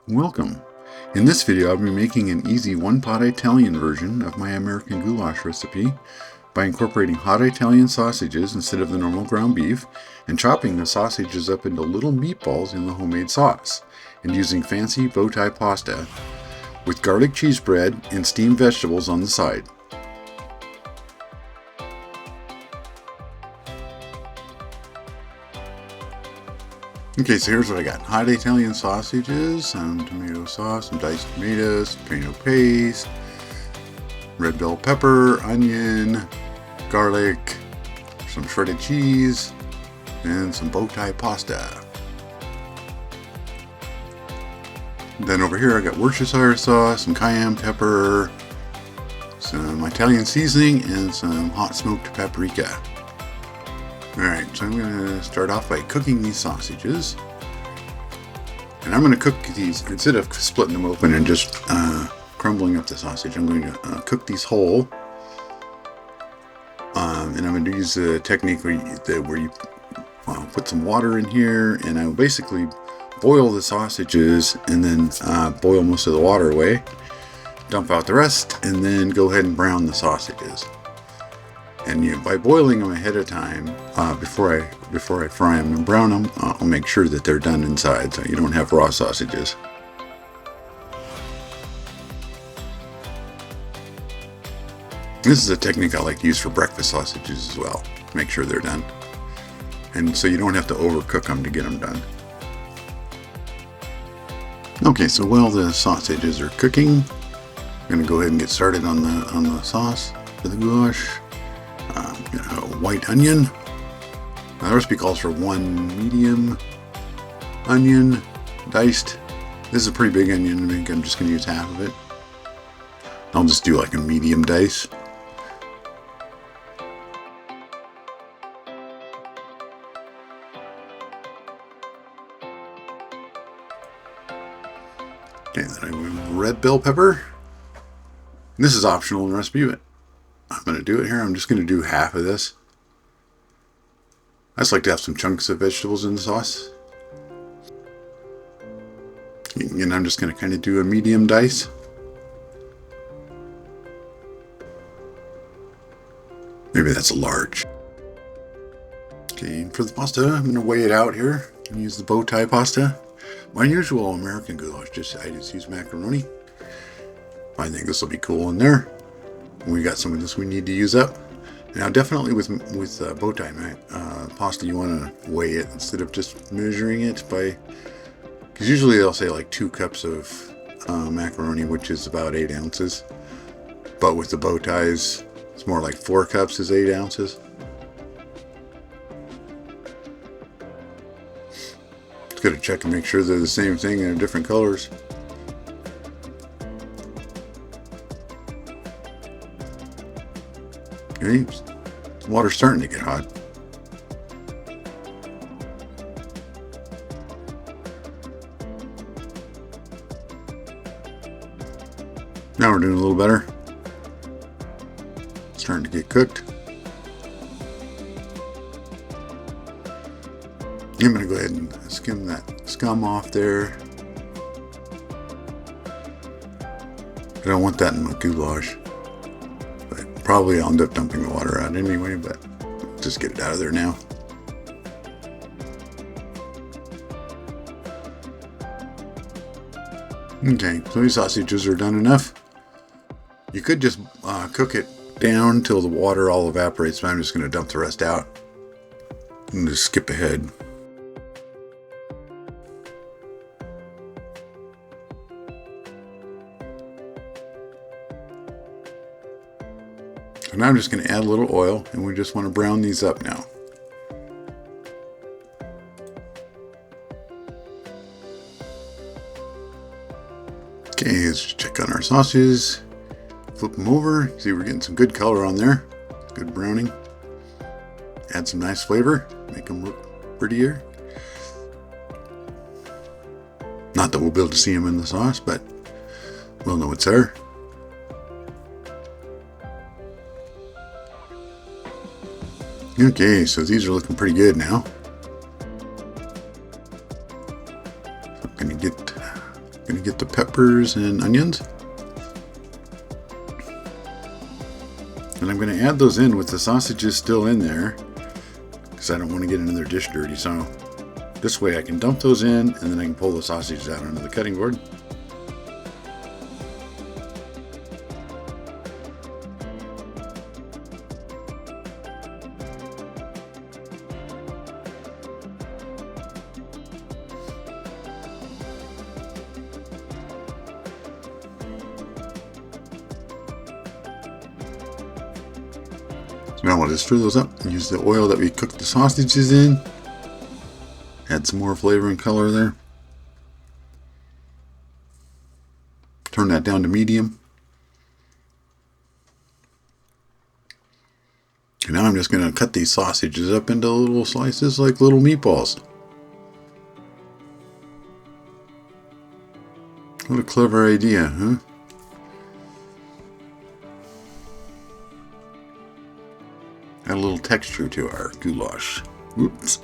Welcome! In this video I'll be making an easy one-pot Italian version of my American Goulash recipe by incorporating hot Italian sausages instead of the normal ground beef and chopping the sausages up into little meatballs in the homemade sauce and using fancy bow tie pasta with garlic cheese bread and steamed vegetables on the side. Okay, so here's what I got. Hot Italian sausages, some tomato sauce, some diced tomatoes, tomato paste, red bell pepper, onion, garlic, some shredded cheese, and some bow tie pasta. Then over here I got Worcestershire sauce, some cayenne pepper, some Italian seasoning, and some hot smoked paprika. Alright, so I'm going to start off by cooking these sausages. And I'm going to cook these, instead of splitting them open and just crumbling up the sausage, I'm going to cook these whole. And I'm going to use the technique where you put some water in here, and I will basically boil the sausages and then boil most of the water away. Dump out the rest, and then go ahead and brown the sausages. And by boiling them ahead of time, before I fry them and brown them, I'll make sure that they're done inside, so you don't have raw sausages. This is a technique I like to use for breakfast sausages as well. Make sure they're done, and so you don't have to overcook them to get them done. Okay, so while the sausages are cooking, I'm going to go ahead and get started on the sauce for the goulash. White onion. Now, the recipe calls for 1 medium onion, diced. This is a pretty big onion. I think I'm just going to use half of it. I'll just do like a medium dice. Okay, then I have red bell pepper. This is optional in the recipe, but I'm going to do it here. I'm just going to do half of this. I just like to have some chunks of vegetables in the sauce. And I'm just going to kind of do a medium dice. Maybe that's a large. Okay, and for the pasta, I'm going to weigh it out here and use the bow tie pasta. My usual American goulash, I just use macaroni. I think this will be cool in there. We got some of this we need to use up. Now, definitely with bow tie pasta, you want to weigh it instead of just measuring it by, because usually they'll say like 2 cups of macaroni, which is about 8 ounces. But with the bow ties, it's more like 4 cups is 8 ounces. Just got to check and make sure they're the same thing and they're different colors. Okay, the water's starting to get hot. Now we're doing a little better. It's starting to get cooked. I'm going to go ahead and skim that scum off there. I don't want that in my goulash. Probably I'll end up dumping the water out anyway, but just get it out of there now. Okay, so these sausages are done enough. You could just cook it down till the water all evaporates, but I'm just going to dump the rest out and just skip ahead. So now I'm just going to add a little oil, and we just want to brown these up now. Okay, let's check on our sausages. Flip them over. See, we're getting some good color on there. Good browning. Add some nice flavor. Make them look prettier. Not that we'll be able to see them in the sauce, but we'll know it's there. Okay, so these are looking pretty good now. So I'm going to get Gonna get the peppers and onions. And I'm gonna add those in with the sausages still in there because I don't want to get another dish dirty. So this way I can dump those in and then I can pull the sausages out onto the cutting board. Now we'll just stir those up and use the oil that we cooked the sausages in. Add some more flavor and color there. Turn that down to medium. And now I'm just going to cut these sausages up into little slices like little meatballs. What a clever idea, huh? Add a little texture to our goulash. Oops.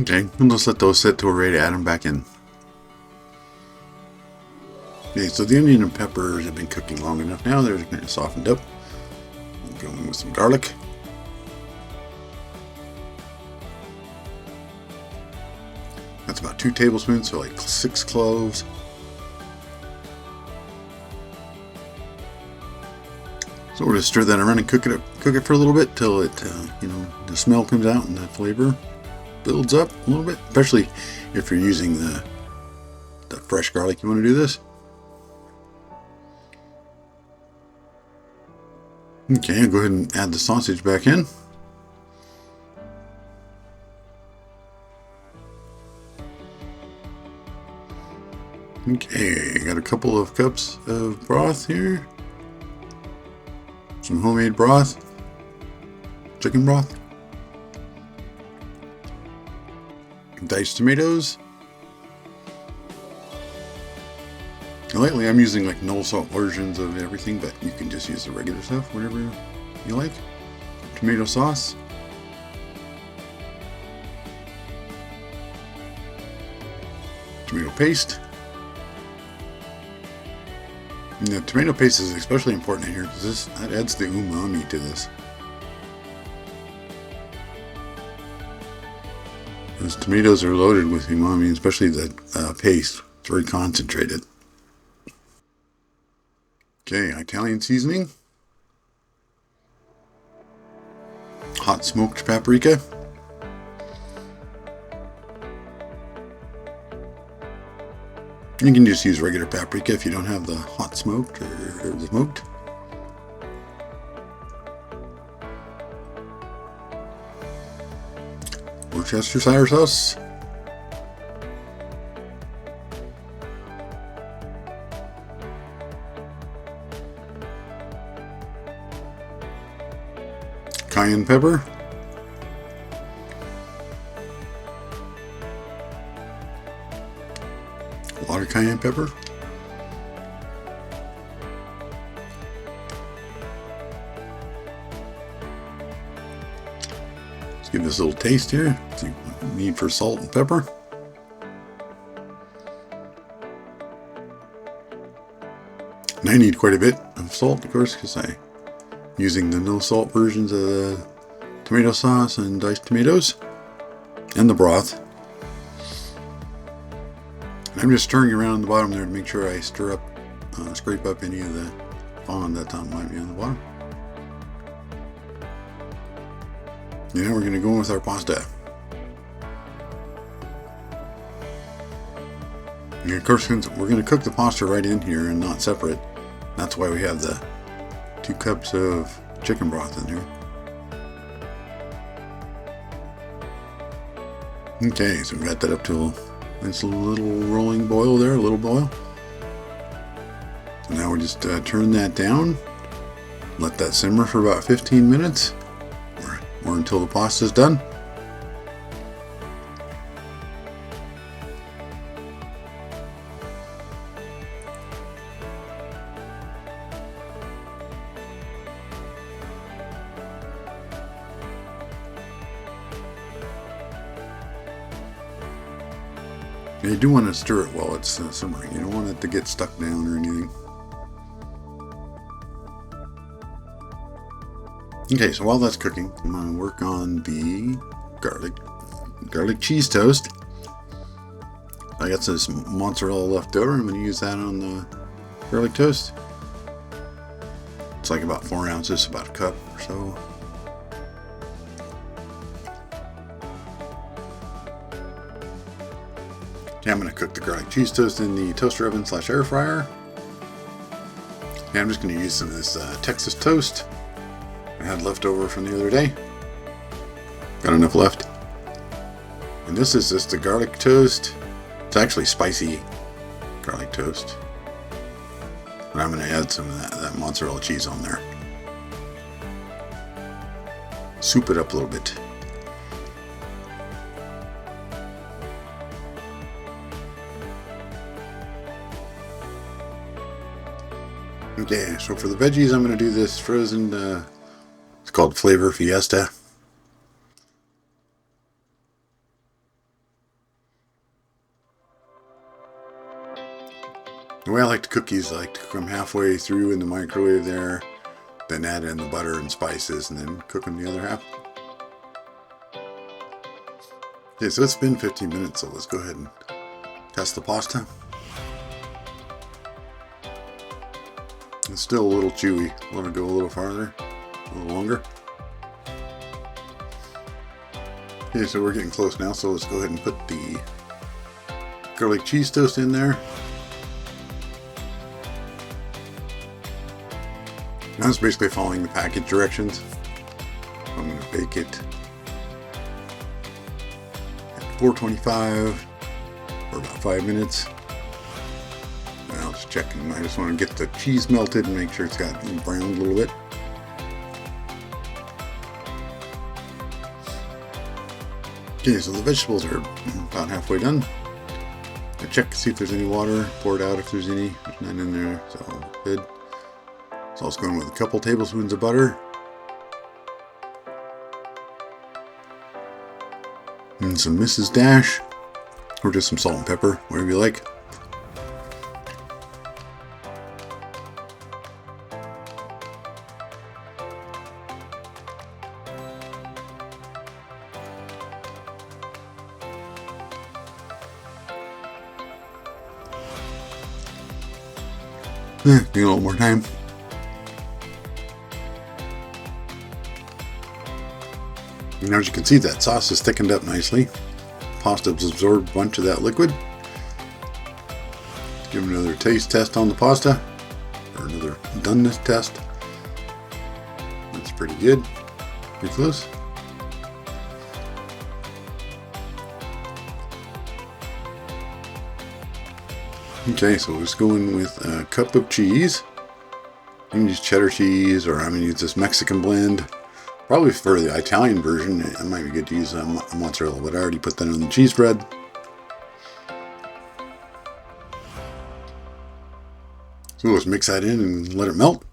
Okay, and let's let those sit till we're ready to add them back in. Okay, so the onion and peppers have been cooking long enough now. They're kind of softened up. We'll go in with some garlic. That's about 2 tablespoons, so like 6 cloves. So we'll just stir that around and cook it for a little bit till it, the smell comes out and the flavor builds up a little bit. Especially if you're using the fresh garlic, you want to do this. Okay, I'll go ahead and add the sausage back in. Okay, got a couple of cups of broth here. Some homemade broth. Chicken broth. Diced tomatoes. And lately I'm using like no salt versions of everything, but you can just use the regular stuff, whatever you like. Tomato sauce. Tomato paste. And the tomato paste is especially important here because that adds the umami to this. Those tomatoes are loaded with umami, especially the paste. It's very concentrated. Okay, Italian seasoning. Hot smoked paprika. You can just use regular paprika if you don't have the hot smoked or the smoked. Worcestershire sauce. Cayenne pepper. A lot of cayenne pepper. Let's give this a little taste here. See what we need for salt and pepper. And I need quite a bit of salt, of course, because I'm using the no salt versions of the tomato sauce and diced tomatoes and the broth. I'm just stirring around the bottom there to make sure I scrape up any of the fond that might be on the bottom. And now we're going to go in with our pasta. And of course, since we're going to cook the pasta right in here and not separate, that's why we have the 2 cups of chicken broth in here. Okay, so we got that up to nice little rolling boil there, a little boil. So now we just turn that down, let that simmer for about 15 minutes or until the pasta is done. And you do want to stir it while it's simmering. You don't want it to get stuck down or anything. Okay, so while that's cooking, I'm going to work on the garlic cheese toast. I got some mozzarella left over. I'm going to use that on the garlic toast. It's like about 4 ounces, about a cup or so. Okay, I'm going to cook the garlic cheese toast in the toaster oven / air fryer. And I'm just going to use some of this Texas toast I had left over from the other day. Got enough left. And this is just the garlic toast. It's actually spicy garlic toast. But I'm going to add some of that mozzarella cheese on there. Soup it up a little bit. Okay, so for the veggies, I'm going to do this frozen, it's called Flavor Fiesta. The way I like to cook these, I like to cook them halfway through in the microwave there, then add in the butter and spices, and then cook them the other half. Okay, so it's been 15 minutes, so let's go ahead and test the pasta. It's still a little chewy. I want to go a little farther, a little longer. Okay, so we're getting close now, so let's go ahead and put the garlic cheese toast in there. Now it's basically following the package directions. I'm going to bake it at 425 for about 5 minutes. And I'll just check, and I just want to get the cheese melted and make sure it's got browned a little bit. Okay, so the vegetables are about halfway done. I check to see if there's any water, pour it out if there's any. There's none in there, so good. So I was going with a couple tablespoons of butter. And some Mrs. Dash, or just some salt and pepper, whatever you like. Need a little more time. And as you can see, that sauce is thickened up nicely. Pasta has absorbed a bunch of that liquid. Give it another taste test on the pasta, or another doneness test. That's pretty good. Pretty close. Okay, so we're just going with a cup of cheese. You can use cheddar cheese, or I'm going to use this Mexican blend. Probably for the Italian version, it might be good to use mozzarella, but I already put that on the cheese bread. So let's mix that in and let it melt.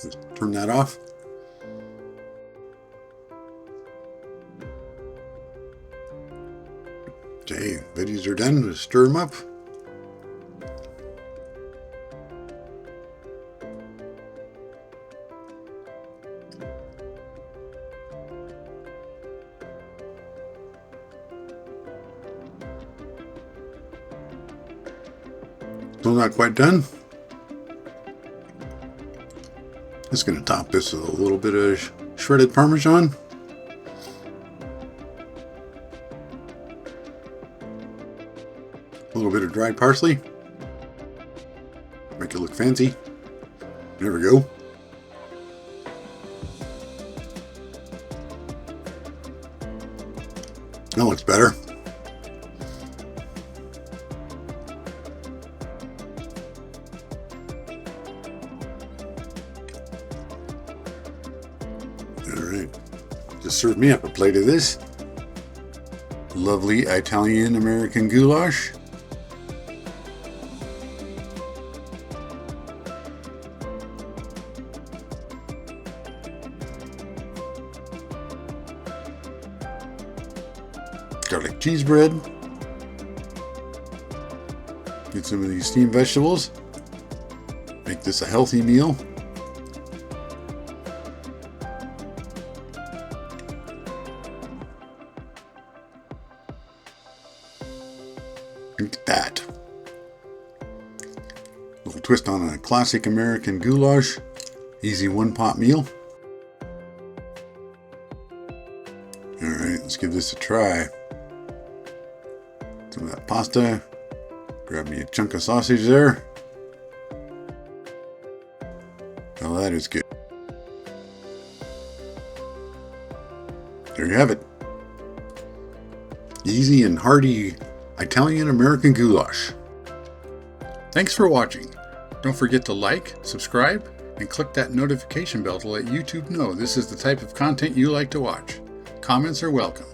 Let's turn that off. Okay, veggies are done. Let's stir them up. Still not quite done. Just going to top this with a little bit of shredded Parmesan. A little bit of dried parsley. Make it look fancy. There we go. That looks better. Alright. Just serve me up a plate of this. Lovely Italian American goulash. garlic cheese bread. Get some of these steamed vegetables. Make this a healthy meal. Look at that. A little twist on a classic American goulash. Easy one-pot meal. Alright, let's give this a try. Some of that pasta. Grab me a chunk of sausage there. Oh, that is good. There you have it. Easy and hearty Italian American goulash. Thanks for watching. Don't forget to like, subscribe, and click that notification bell to let YouTube know this is the type of content you like to watch. Comments are welcome.